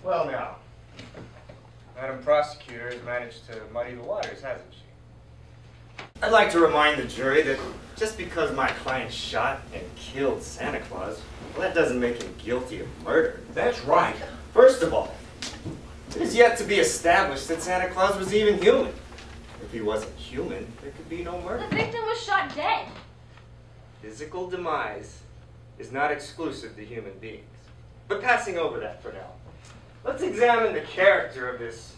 Well now, Madam Prosecutor has managed to muddy the waters, hasn't she? I'd like to remind the jury that just because my client shot and killed Santa Claus, well, that doesn't make him guilty of murder. That's right. First of all, it is yet to be established that Santa Claus was even human. If he wasn't human, there could be no murder. The victim was shot dead. Physical demise is not exclusive to human beings. But passing over that for now, let's examine the character of this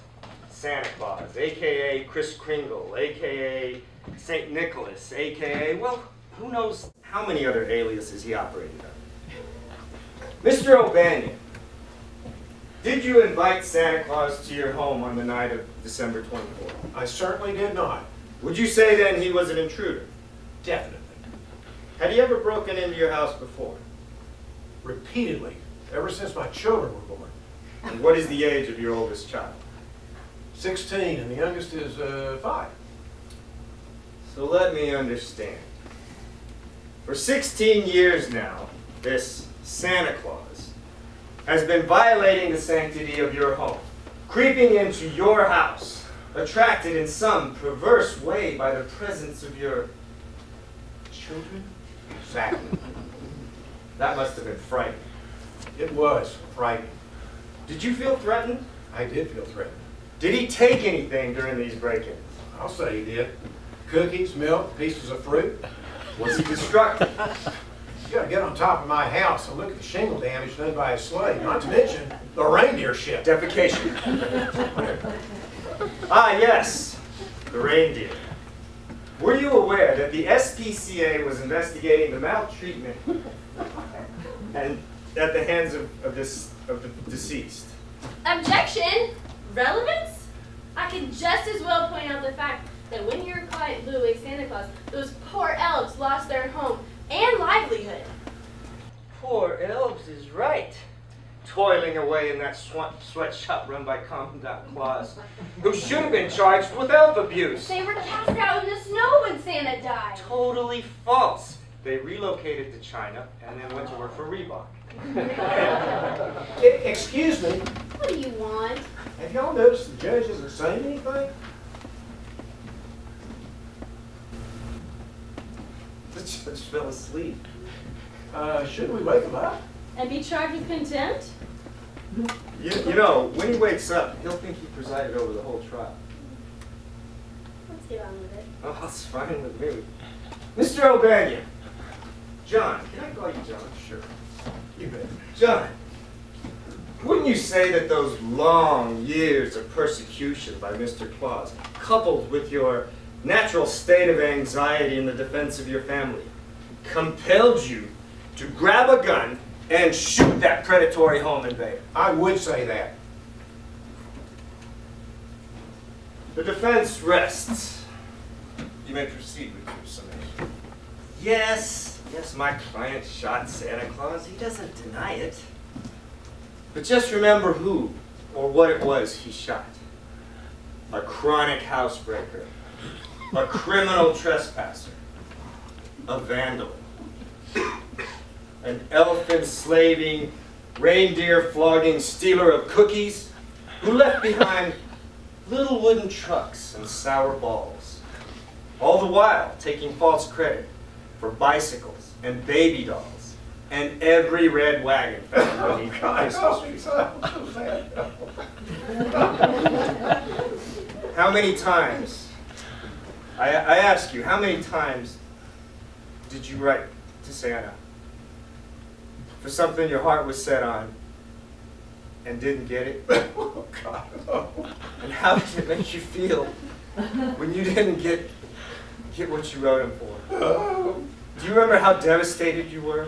Santa Claus, a.k.a. Kris Kringle, a.k.a. St. Nicholas, a.k.a., well, who knows how many other aliases he operated under. Mr. O'Banion, did you invite Santa Claus to your home on the night of December 24th? I certainly did not. Would you say then he was an intruder? Definitely. Had he ever broken into your house before? Repeatedly, ever since my children were born. And what is the age of your oldest child? 16, and the youngest is 5. So let me understand. For 16 years now, this Santa Claus has been violating the sanctity of your home, creeping into your house, attracted in some perverse way by the presence of your children? Exactly. That must have been frightening. It was frightening. Did you feel threatened? I did feel threatened. Did he take anything during these break-ins? I'll say he did. Cookies, milk, pieces of fruit. Was he destructive? You gotta get on top of my house and look at the shingle damage done by a sleigh, not to mention the reindeer shit. Defecation. Ah, yes, the reindeer. Were you aware that the SPCA was investigating the maltreatment and at the hands of the deceased? Objection! Relevance? I could just as well point out the fact that when your client blew away Santa Claus, those poor elves lost their home and livelihood. Poor elves is right. Toiling away in that sweatshop run by Commandant Claus, who should have been charged with elf abuse. They were cast out in the snow when Santa died. Totally false. They relocated to China and then went to work for Reebok. Excuse me, What do you want? have y'all noticed the judge isn't saying anything? The judge fell asleep. Shouldn't we wake him up? And be charged with contempt? You know, when he wakes up, he'll think he presided over the whole trial. Let's get on with it. Oh, that's fine with me. Mr. O'Banion. John, can I call you John? Sure. You bet. John, wouldn't you say that those long years of persecution by Mr. Claus, coupled with your natural state of anxiety in the defense of your family, compelled you to grab a gun and shoot that predatory home invader? I would say that. The defense rests. You may proceed with your summation. Yes, my client shot Santa Claus. He doesn't deny it. But just remember who or what it was he shot. A chronic housebreaker. A criminal trespasser. A vandal. An elf-enslaving, reindeer-flogging stealer of cookies who left behind little wooden trucks and sour balls, all the while taking false credit for bicycles and baby dolls and every red wagon found beneath Christmas trees. How many times, I ask you, how many times did you write to Santa for something your heart was set on and didn't get it? Oh, God. Oh. And how did it make you feel when you didn't get what you wrote him for? Do you remember how devastated you were?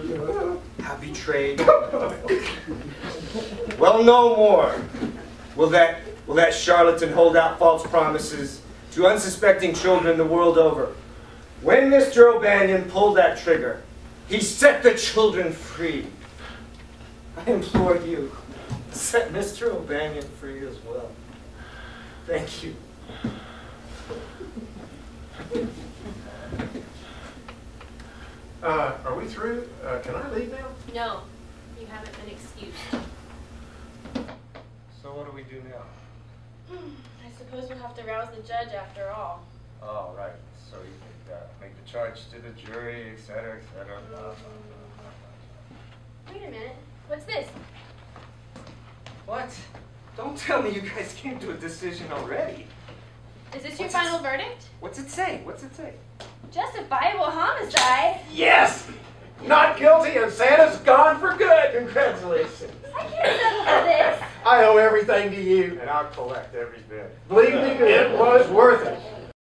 How betrayed? Well, no more will that charlatan hold out false promises to unsuspecting children the world over. When Mr. O'Banion pulled that trigger, he set the children free. I implore you, set Mr. O'Banion free as well. Thank you. Are we through? Can I leave now? No, you haven't been excused. what do we do now? I suppose we'll have to rouse the judge after all. Oh, right. So you can make the charge to the jury, etc., etc. Wait a minute. What's this? What? Don't tell me you guys came to a decision already. Is this your final verdict? What's it say? What's it say? Justifiable homicide? Yes! Not guilty and Santa's gone for good. Congratulations. I can't settle for this. I owe everything to you. And I'll collect every bit. Believe me, it was worth it.